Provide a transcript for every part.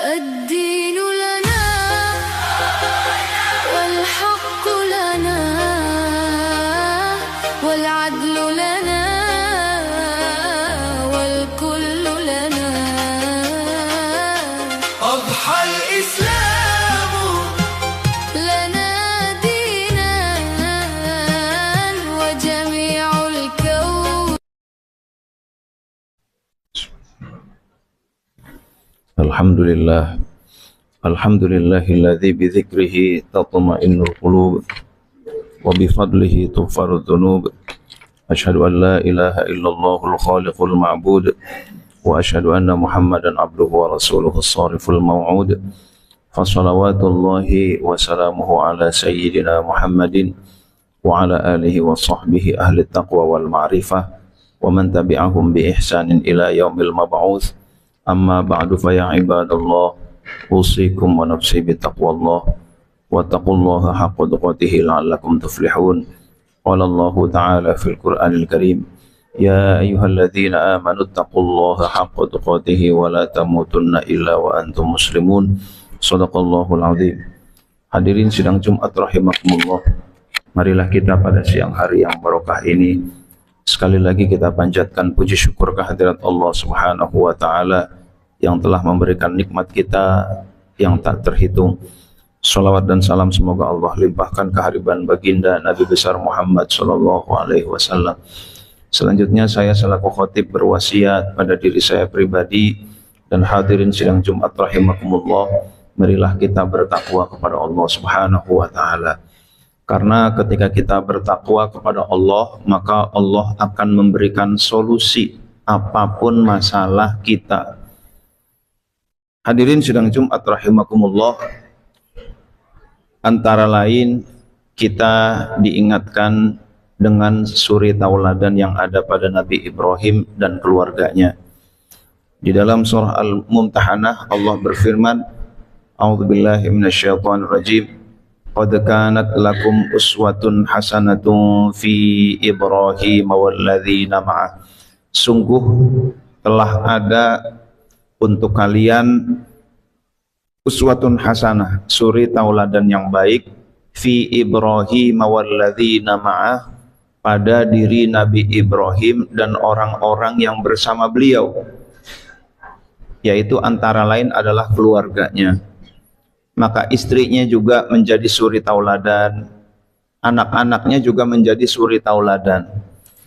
الدين لنا والحق لنا والعدل لنا والكل لنا. أضحى الإسلام لنا دينا وجميع الكون. Alhamdulillahilladzi bidzikrihi tatma'innul qulub wa bifadlihi tughfarud dzunub. Asyhadu an la ilaha illallahul khaliqul ma'bud wa asyhadu anna Muhammadan abduhu wa rasuluhus shariful maw'ud. Fa shalawatullahi wa salamuhu ala sayyidina Muhammadin wa ala alihi wa sahbihi ahli taqwa wal ma'rifah wa man tabi'ahum bi ihsanin ila yaumil mab'uts. Amma ba'du fa ya ibadallah, usikum wa nafsi bi taqwallah wa taqullaha haqqa tuqatih la'allakum tuflihun. Qala Allah ta'ala fil Qur'anil Karim, ya ayyuhalladzina amanu taqullaha haqqa tuqatih wa la tamutunna illa wa antum muslimun. Shadaqallahul azim. Hadirin sidang Jumat rahimakumullah, marilah kita pada siang hari yang barokah ini sekali lagi kita panjatkan puji syukur kehadirat Allah Subhanahu wa taala yang telah memberikan nikmat kita yang tak terhitung. Salawat dan salam semoga Allah limpahkan kehadiran baginda Nabi besar Muhammad sallallahu alaihi wasallam. Selanjutnya saya selaku khatib berwasiat pada diri saya pribadi dan hadirin sidang Jumat rahimakumullah, marilah kita bertakwa kepada Allah Subhanahu wa taala. Karena ketika kita bertakwa kepada Allah, maka Allah akan memberikan solusi apapun masalah kita. Hadirin sidang Jumat rahimakumullah, antara lain kita diingatkan dengan suri tauladan yang ada pada Nabi Ibrahim dan keluarganya. Di dalam surah Al-Mumtahanah Allah berfirman, A'udzubillahi minasyaitonir rajim. Qad kanat lakum uswatun hasanatun fi Ibrahim walladzina ma'ah. Sungguh telah ada untuk kalian uswatun hasanah, suri tauladan yang baik, fi Ibrahim walladzina ma'ah, pada diri Nabi Ibrahim dan orang-orang yang bersama beliau, yaitu antara lain adalah keluarganya. Maka istrinya juga menjadi suri tauladan, anak-anaknya juga menjadi suri tauladan.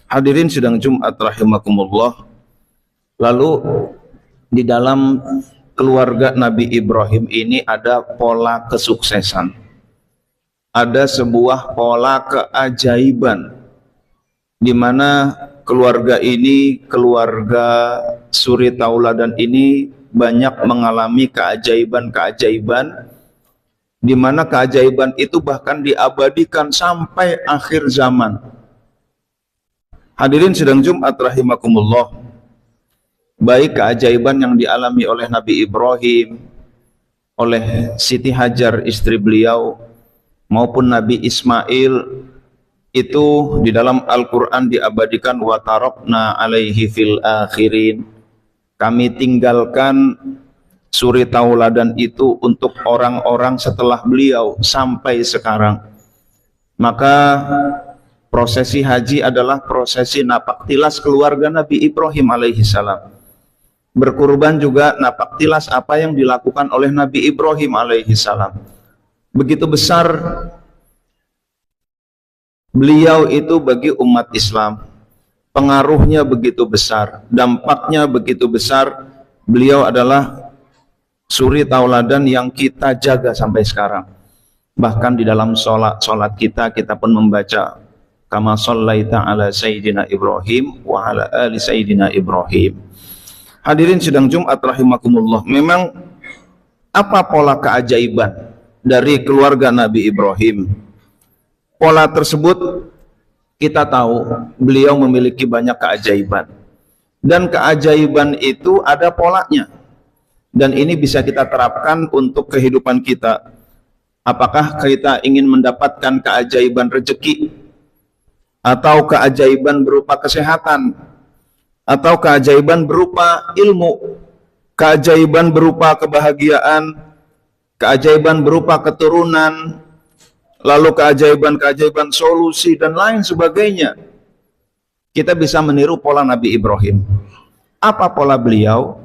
Hadirin sidang Jumat rahimakumullah, lalu di dalam keluarga Nabi Ibrahim ini ada pola kesuksesan, ada sebuah pola keajaiban, di mana keluarga ini, keluarga suri tauladan ini banyak mengalami keajaiban-keajaiban, di mana keajaiban itu bahkan diabadikan sampai akhir zaman. Hadirin sidang Jumat rahimakumullah, baik keajaiban yang dialami oleh Nabi Ibrahim, oleh Siti Hajar istri beliau, maupun Nabi Ismail, itu di dalam Al-Quran diabadikan, wa tarakna alaihi fil akhirin. Kami tinggalkan suri tauladan itu untuk orang-orang setelah beliau sampai sekarang. Maka prosesi haji adalah prosesi napak tilas keluarga Nabi Ibrahim alaihi salam. Berkurban juga napak tilas apa yang dilakukan oleh Nabi Ibrahim alaihi salam. Begitu besar beliau itu bagi umat Islam, pengaruhnya begitu besar, dampaknya begitu besar. Beliau adalah suri tauladan yang kita jaga sampai sekarang. Bahkan di dalam sholat kita pun membaca, kama shallaita ala sayyidina Ibrahim wa ala ali sayyidina Ibrahim. Hadirin sidang Jumat rahimakumullah, memang apa pola keajaiban dari keluarga Nabi Ibrahim? Pola tersebut kita tahu beliau memiliki banyak keajaiban, dan keajaiban itu ada polanya, dan ini bisa kita terapkan untuk kehidupan kita. Apakah kita ingin mendapatkan keajaiban rezeki, atau keajaiban berupa kesehatan, atau keajaiban berupa ilmu, keajaiban berupa kebahagiaan, keajaiban berupa keturunan, lalu keajaiban-keajaiban solusi dan lain sebagainya. Kita bisa meniru pola Nabi Ibrahim. Apa pola beliau?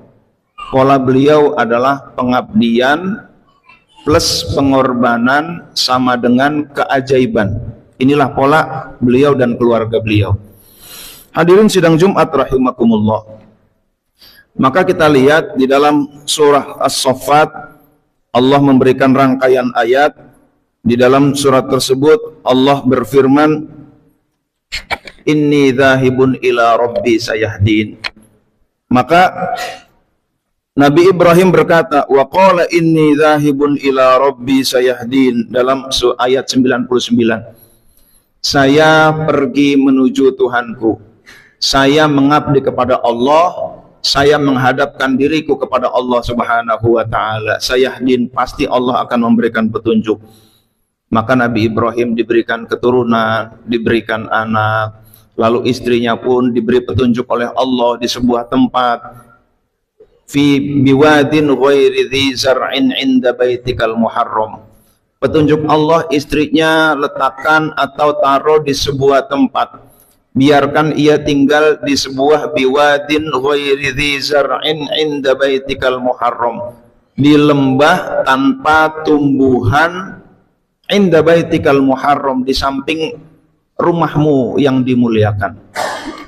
Pola beliau adalah pengabdian plus pengorbanan sama dengan keajaiban. Inilah pola beliau dan keluarga beliau. Hadirin sidang Jumat rahimakumullah. Maka kita lihat di dalam surah As-Saffat, Allah memberikan rangkaian ayat. Di dalam surat tersebut Allah berfirman, inni dzahibun ila rabbi sayahdin. Maka Nabi Ibrahim berkata, wa qala inni dzahibun ila rabbi sayahdin, dalam ayat 99. Saya pergi menuju Tuhanku. Saya mengabdi kepada Allah. Saya menghadapkan diriku kepada Allah Subhanahu wa taala. Sayahdin, pasti Allah akan memberikan petunjuk. Maka Nabi Ibrahim diberikan keturunan, diberikan anak, lalu istrinya pun diberi petunjuk oleh Allah di sebuah tempat. Fi biwadin ghairi dzi zar'in 'inda baitikal muharram. Petunjuk Allah, istrinya letakkan atau taruh di sebuah tempat. Biarkan ia tinggal di sebuah biwadin ghairi dzi zar'in 'inda baitikal muharram. Di lembah tanpa tumbuhan, 'inda baitikal muharram, di samping rumahmu yang dimuliakan.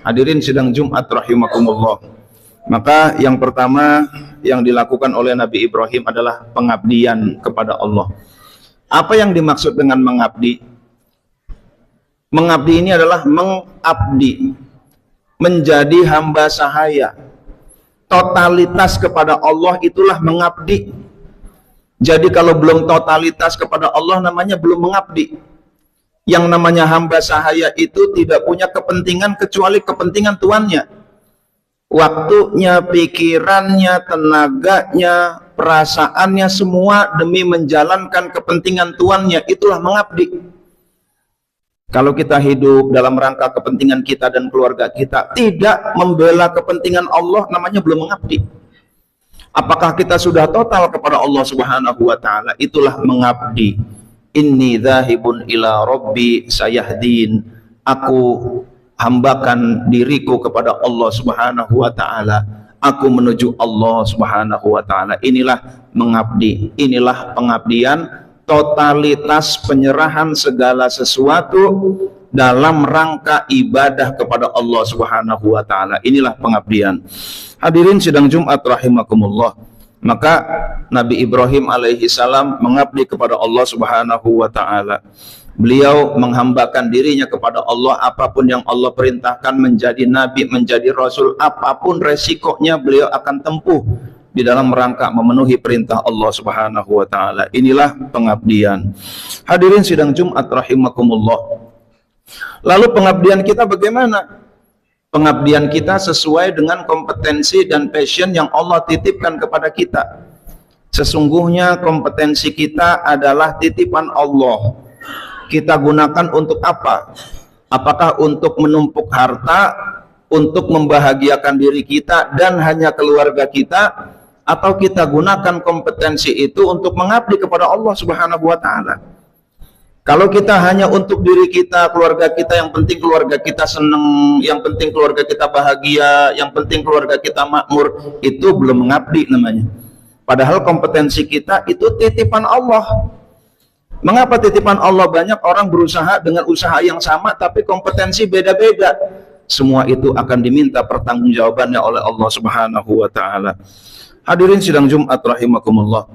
Hadirin sidang Jumat rahimakumullah. Maka yang pertama yang dilakukan oleh Nabi Ibrahim adalah pengabdian kepada Allah. Apa yang dimaksud dengan mengabdi? Mengabdi ini adalah mengabdi, menjadi hamba sahaya. Totalitas kepada Allah itulah mengabdi. Jadi kalau belum totalitas kepada Allah namanya belum mengabdi. Yang namanya hamba sahaya itu tidak punya kepentingan kecuali kepentingan tuannya. Waktunya, pikirannya, tenaganya, perasaannya semua demi menjalankan kepentingan tuannya, itulah mengabdi. Kalau kita hidup dalam rangka kepentingan kita dan keluarga kita, tidak membela kepentingan Allah, namanya belum mengabdi. Apakah kita sudah total kepada Allah Subhanahu wa taala? Itulah mengabdi. Inni dzahibun ila rabbi sayahdin. Aku hambakan diriku kepada Allah Subhanahu wa taala. Aku menuju Allah Subhanahu wa taala. Inilah mengabdi. Inilah pengabdian, totalitas penyerahan segala sesuatu dalam rangka ibadah kepada Allah Subhanahu wa taala. Inilah pengabdian. Hadirin sidang Jumat rahimakumullah. Maka Nabi Ibrahim alaihi salam mengabdi kepada Allah Subhanahu wa taala. Beliau menghambakan dirinya kepada Allah, apapun yang Allah perintahkan, menjadi nabi, menjadi rasul, apapun resikonya beliau akan tempuh di dalam rangka memenuhi perintah Allah Subhanahu wa taala. Inilah pengabdian. Hadirin sidang Jumat rahimakumullah. Lalu pengabdian kita bagaimana? Pengabdian kita sesuai dengan kompetensi dan passion yang Allah titipkan kepada kita. Sesungguhnya kompetensi kita adalah titipan Allah. Kita gunakan untuk apa? Apakah untuk menumpuk harta, untuk membahagiakan diri kita dan hanya keluarga kita, atau kita gunakan kompetensi itu untuk mengabdi kepada Allah Subhanahu wa taala? Kalau kita hanya untuk diri kita, keluarga kita, yang penting keluarga kita senang, yang penting keluarga kita bahagia, yang penting keluarga kita makmur, itu belum mengabdi namanya. Padahal kompetensi kita itu titipan Allah. Mengapa titipan Allah? Banyak orang berusaha dengan usaha yang sama tapi kompetensi beda-beda. Semua itu akan diminta pertanggungjawabannya oleh Allah Subhanahu wa taala. Hadirin sidang Jumat rahimakumullah.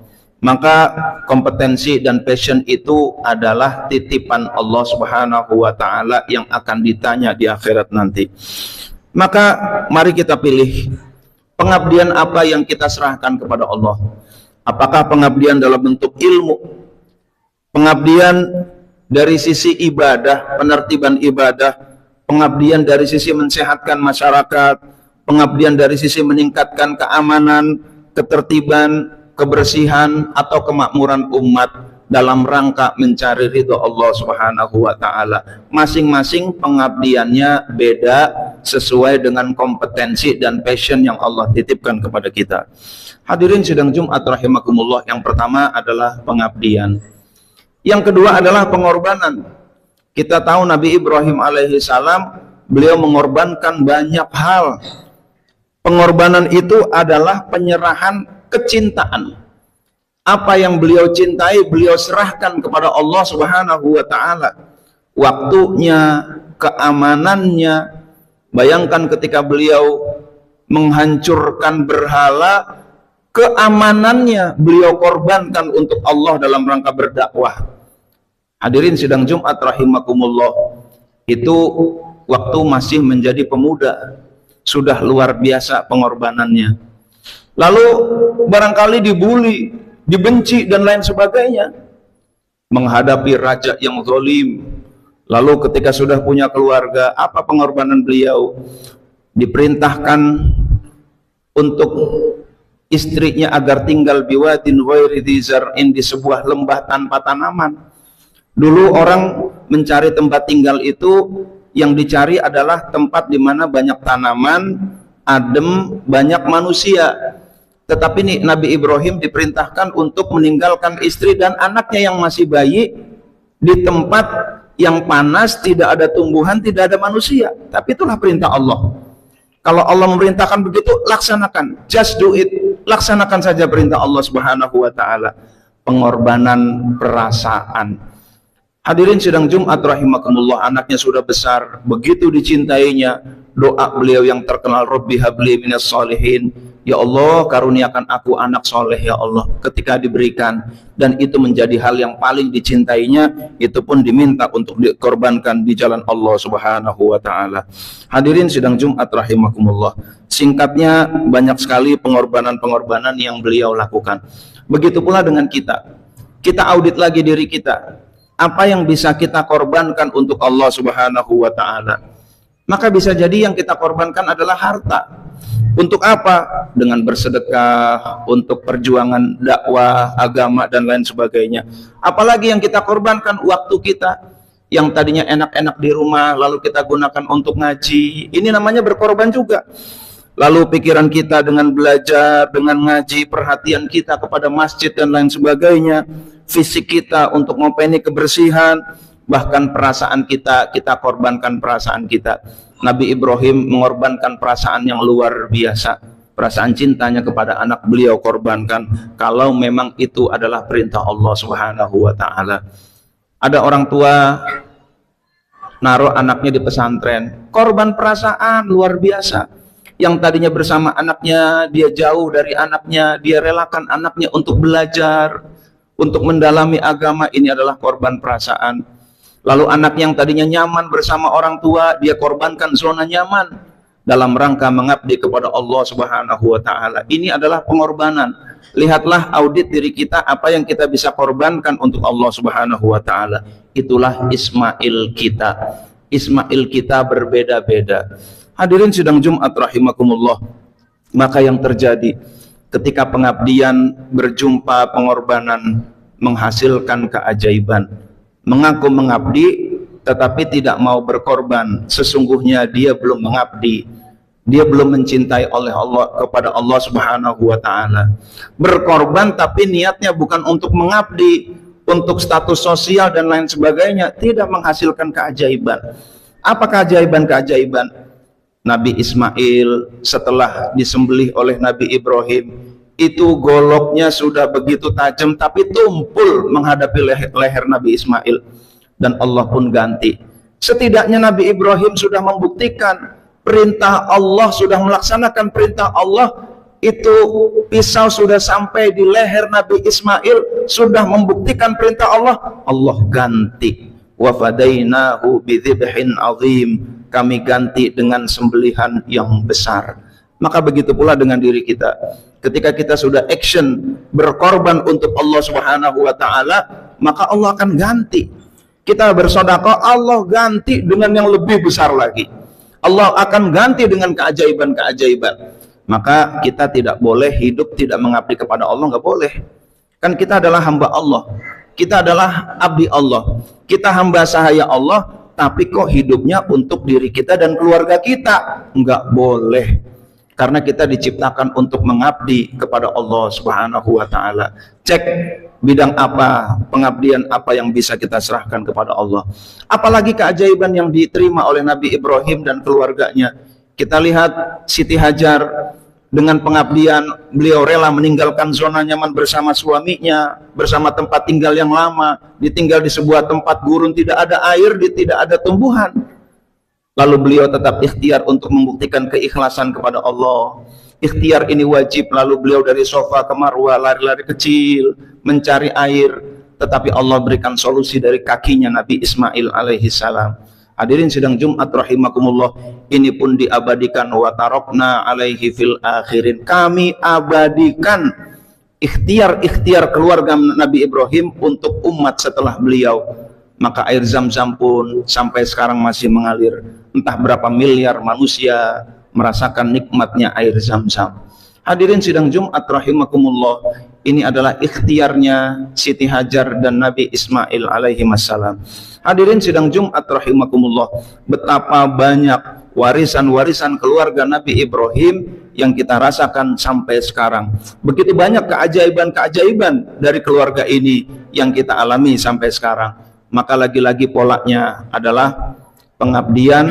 Maka kompetensi dan passion itu adalah titipan Allah Subhanahu wa taala yang akan ditanya di akhirat nanti. Maka mari kita pilih pengabdian apa yang kita serahkan kepada Allah. Apakah pengabdian dalam bentuk ilmu? Pengabdian dari sisi ibadah, penertiban ibadah, pengabdian dari sisi mensehatkan masyarakat, pengabdian dari sisi meningkatkan keamanan, ketertiban, kebersihan, atau kemakmuran umat dalam rangka mencari ridho Allah Subhanahu wa taala. Masing-masing pengabdiannya beda, sesuai dengan kompetensi dan passion yang Allah titipkan kepada kita. Hadirin sidang Jumat rahimakumullah, yang pertama adalah pengabdian. Yang kedua adalah pengorbanan. Kita tahu Nabi Ibrahim alaihi salam, beliau mengorbankan banyak hal. Pengorbanan itu adalah penyerahan kecintaan. Apa yang beliau cintai, beliau serahkan kepada Allah Subhanahu wa ta'ala. Waktunya, keamanannya. Bayangkan ketika beliau menghancurkan berhala, keamanannya beliau korbankan untuk Allah dalam rangka berdakwah. Hadirin sidang Jumat rahimakumullah, itu waktu masih menjadi pemuda, sudah luar biasa pengorbanannya. Lalu barangkali dibuli, dibenci dan lain sebagainya, menghadapi raja yang zalim. Lalu ketika sudah punya keluarga, apa pengorbanan beliau? Diperintahkan untuk istrinya agar tinggal biwadin ghairi dzi zar'in, di sebuah lembah tanpa tanaman. Dulu orang mencari tempat tinggal itu, yang dicari adalah tempat di mana banyak tanaman, adem, banyak manusia. Tetapi nih, Nabi Ibrahim diperintahkan untuk meninggalkan istri dan anaknya yang masih bayi di tempat yang panas, tidak ada tumbuhan, tidak ada manusia. Tapi itulah perintah Allah. Kalau Allah memerintahkan begitu, laksanakan. Just do it. Laksanakan saja perintah Allah Subhanahu wa ta'ala. Pengorbanan perasaan. Hadirin sidang Jumat rahimakumullah, anaknya sudah besar, begitu dicintainya. Doa beliau yang terkenal, Rabbi habli minas sholihin, ya Allah karuniakan aku anak soleh ya Allah. Ketika diberikan, dan itu menjadi hal yang paling dicintainya, itu pun diminta untuk dikorbankan di jalan Allah Subhanahu wa ta'ala. Hadirin sidang Jumat rahimakumullah, singkatnya banyak sekali pengorbanan-pengorbanan yang beliau lakukan. Begitu pula dengan kita. Kita audit lagi diri kita. Apa yang bisa kita korbankan untuk Allah Subhanahu wa ta'ala? Maka bisa jadi yang kita korbankan adalah harta. Untuk apa? Dengan bersedekah, untuk perjuangan dakwah, agama, dan lain sebagainya. Apalagi yang kita korbankan waktu kita, yang tadinya enak-enak di rumah, lalu kita gunakan untuk ngaji. Ini namanya berkorban juga. Lalu pikiran kita dengan belajar, dengan ngaji, perhatian kita kepada masjid dan lain sebagainya, fisik kita untuk ngopeni kebersihan, bahkan perasaan kita, kita korbankan perasaan kita. Nabi Ibrahim mengorbankan perasaan yang luar biasa. Perasaan cintanya kepada anak beliau korbankan, kalau memang itu adalah perintah Allah Subhanahu wa ta'ala. Ada orang tua naruh anaknya di pesantren, korban perasaan luar biasa. Yang tadinya bersama anaknya, dia jauh dari anaknya, dia relakan anaknya untuk belajar, untuk mendalami agama. Ini adalah korban perasaan. Lalu anak yang tadinya nyaman bersama orang tua, dia korbankan zona nyaman dalam rangka mengabdi kepada Allah Subhanahu wa ta'ala. Ini adalah pengorbanan. Lihatlah, audit diri kita, apa yang kita bisa korbankan untuk Allah Subhanahu wa ta'ala. Itulah Ismail kita. Ismail kita berbeda-beda. Hadirin sidang Jumat rahimakumullah, maka yang terjadi ketika pengabdian berjumpa pengorbanan menghasilkan keajaiban. Mengaku mengabdi tetapi tidak mau berkorban, sesungguhnya dia belum mengabdi. Dia belum mencintai oleh Allah kepada Allah Subhanahu wa ta'ala. Berkorban tapi niatnya bukan untuk mengabdi, untuk status sosial dan lain sebagainya, tidak menghasilkan keajaiban. Apa keajaiban-keajaiban? Nabi Ismail setelah disembelih oleh Nabi Ibrahim, itu goloknya sudah begitu tajam tapi tumpul menghadapi leher Nabi Ismail, dan Allah pun ganti. Setidaknya Nabi Ibrahim sudah membuktikan perintah Allah, sudah melaksanakan perintah Allah. Itu pisau sudah sampai di leher Nabi Ismail, sudah membuktikan perintah Allah. Allah ganti. Wa fadainahu bidzibhin azim, kami ganti dengan sembelihan yang besar. Maka begitu pula dengan diri kita. Ketika kita sudah action berkorban untuk Allah Subhanahu wa ta'ala, maka Allah akan ganti. Kita bersedekah, Allah ganti dengan yang lebih besar lagi. Allah akan ganti dengan keajaiban-keajaiban. Maka kita tidak boleh hidup tidak mengabdi kepada Allah, nggak boleh. Kan kita adalah hamba Allah, kita adalah abdi Allah, kita hamba sahaya Allah. tapi kok hidupnya untuk diri kita dan keluarga kita. Enggak boleh, karena kita diciptakan untuk mengabdi kepada Allah Subhanahu wa Ta'ala. Cek bidang apa, pengabdian apa yang bisa kita serahkan kepada Allah. Apalagi keajaiban yang diterima oleh Nabi Ibrahim dan keluarganya. Kita lihat Siti Hajar dengan pengabdian, beliau rela meninggalkan zona nyaman bersama suaminya, bersama tempat tinggal yang lama, ditinggal di sebuah tempat gurun, tidak ada air, tidak ada tumbuhan. Lalu beliau tetap ikhtiar untuk membuktikan keikhlasan kepada Allah. Ikhtiar ini wajib. Lalu beliau dari sofa ke marwah, lari-lari kecil, mencari air. Tetapi Allah berikan solusi dari kakinya Nabi Ismail alaihi salam. Hadirin sidang Jumat rahimakumullah, ini pun diabadikan, wa tarokna alaihi fil akhirin. Kami abadikan ikhtiar keluarga Nabi Ibrahim untuk umat setelah beliau. Maka air Zam-Zam pun sampai sekarang masih mengalir. Entah berapa miliar manusia merasakan nikmatnya air Zam-Zam. Hadirin sidang Jumat rahimakumullah, ini adalah ikhtiarnya Siti Hajar dan Nabi Ismail alaihi wassalam. Hadirin sidang Jumat rahimakumullah, betapa banyak warisan-warisan keluarga Nabi Ibrahim yang kita rasakan sampai sekarang. Begitu banyak keajaiban-keajaiban dari keluarga ini yang kita alami sampai sekarang. Maka lagi-lagi polanya adalah pengabdian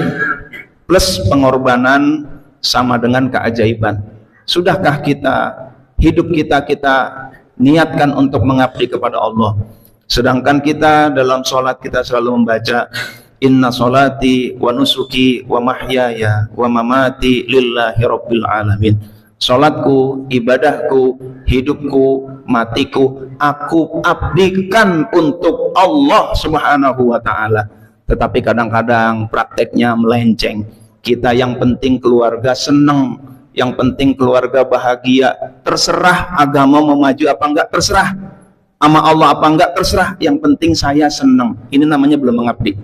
plus pengorbanan sama dengan keajaiban. Sudahkah hidup kita niatkan untuk mengabdi kepada Allah? Sedangkan kita dalam sholat kita selalu membaca inna sholati wa nusuki wa mahyaya wa mamati lillahi rabbil alamin. Sholatku, ibadahku, hidupku, matiku, aku abdikan untuk Allah Subhanahu wa Ta'ala. Tetapi kadang-kadang prakteknya melenceng. Kita yang penting keluarga senang, yang penting keluarga bahagia, terserah agama mau maju apa enggak, terserah sama Allah apa enggak, terserah, yang penting saya senang. Ini namanya belum mengabdi.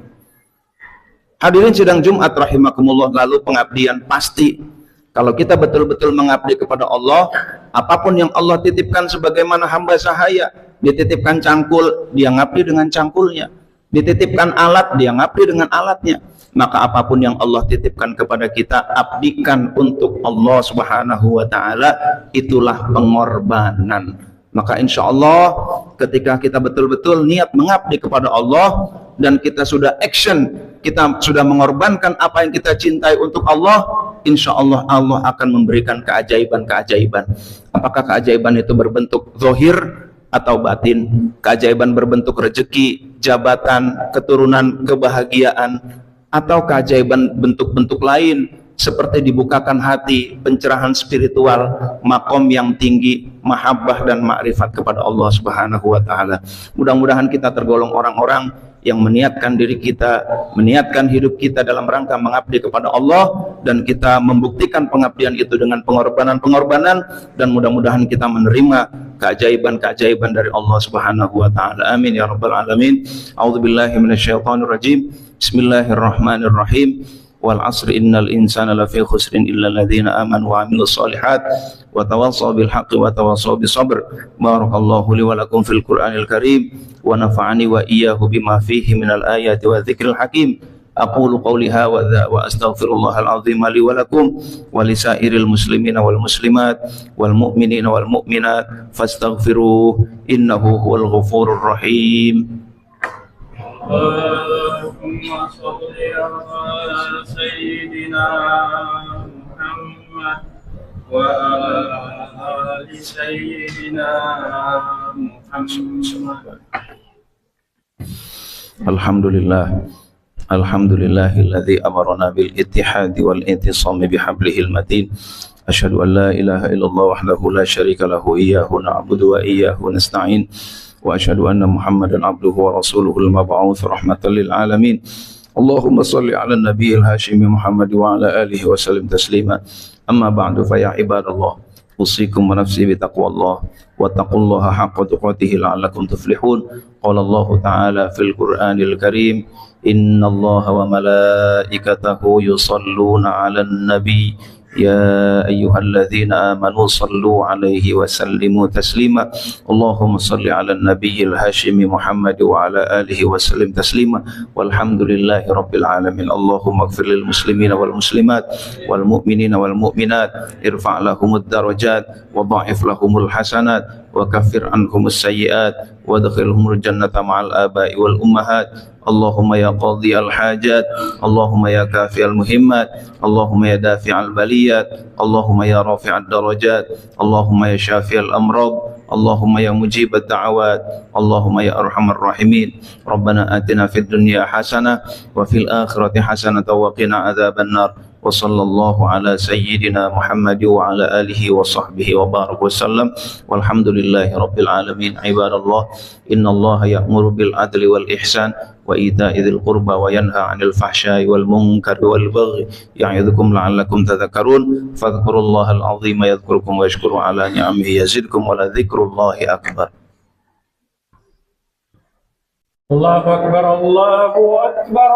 Hadirin sidang Jumat rahimakumullah, lalu pengabdian pasti. Kalau kita betul-betul mengabdi kepada Allah, apapun yang Allah titipkan sebagaimana hamba sahaya, dititipkan cangkul, dia ngabdi dengan cangkulnya. Dititipkan alat, dia ngabdi dengan alatnya. Maka apapun yang Allah titipkan kepada kita, abdikan untuk Allah Subhanahu wa Ta'ala. Itulah pengorbanan. Maka insya Allah ketika kita betul-betul niat mengabdi kepada Allah dan kita sudah action, kita sudah mengorbankan apa yang kita cintai untuk Allah, insya Allah Allah akan memberikan keajaiban-keajaiban. Apakah keajaiban itu berbentuk zahir atau batin? Keajaiban berbentuk rezeki, jabatan, keturunan, kebahagiaan, atau keajaiban bentuk-bentuk lain seperti dibukakan hati, pencerahan spiritual, makom yang tinggi, mahabbah dan ma'rifat kepada Allah Subhanahu wa Ta'ala. Mudah-mudahan kita tergolong orang-orang yang meniatkan diri kita, meniatkan hidup kita dalam rangka mengabdi kepada Allah, dan kita membuktikan pengabdian itu dengan pengorbanan-pengorbanan, dan mudah-mudahan kita menerima keajaiban-keajaiban dari Allah Subhanahu wa Ta'ala. Amin ya rabbal alamin. A'udzubillahi minasyaitonir rajim. Bismillahirrahmanirrahim. Wal asri innal insana lafi khusrin illa alladhina amanu wa amilus solihat wa tawassaw bil haqqi wa tawassaw bis sabr. Barakallahu li wa lakum fil Qur'anil Karim wa nafa'ani wa iyyahu bima fihi minal ayati wa dzikril hakim. Aqulu qawli hadza wa astaghfirullahal azim li wa lakum wa lisairil muslimina wal muslimat wal mu'minina wal mu'minat fastaghfiruhu innahu huwal ghafurur rahim. Allahumma sholli ala sayyidina Muhammad wa ala ali sayyidina Muhammad. Alhamdulillahilladzi amarna bil ittihadi wal intisami bihablihil matin. Asyhadu an la ilaha illallah wahdahu la syarika lahu iyyahu na'budu wa iyyahu nasta'in. Wa asyhadu anna Muhammadan abduhu wa rasuluhul mab'uts rahmatan lil alamin. Allahumma shalli 'alan nabiyil hashimi Muhammad wa 'ala alihi wa sallim taslima. Amma ba'du, fa ya ibadallah, usikum wa nafsi bi taqwallah wa taqullaha haqqa tuqatih la'allakum tuflihun. Qala Allah ta'ala fil Qur'anil Karim, innallaha wa malaikatahu yusalluna 'alan nabi يا أيها الذين آمنوا صلوا عليه وسلموا تسليما اللهم صل على النبي الهاشمي محمد وعلى آله وسلم تسليما والحمد لله رب العالمين. اللهم اغفر للمسلمين والمسلمات والمؤمنين والمؤمنات ارفع لهم الدرجات وضاعف لهم الحسنات وكفر عنهم السيئات وادخلهم الجنة مع الآباء والأمهات. اللهم يا قاضي الحاجات اللهم يا كافي المهمات اللهم يا دافع البليات اللهم يا رافع الدرجات اللهم يا شافي الأمراض اللهم يا مجيب الدعوات اللهم يا أرحم الراحمين. ربنا آتنا في الدنيا حسنة وفي الآخرة حسنة وقنا عذاب النار وصلى الله على سيدنا محمد وعلى آله وصحبه وبارك وسلم والحمد لله رب العالمين. عباد الله إن الله يأمر بالعدل والإحسان وإيتاء ذي القربى وينهى عن الفحشاء والمنكر والبغي يعظكم لعلكم تذكرون فاذكروا الله العظيم يذكركم واشكروا على نعمه يزدكم ولذكر الله أكبر. الله أكبر الله أكبر.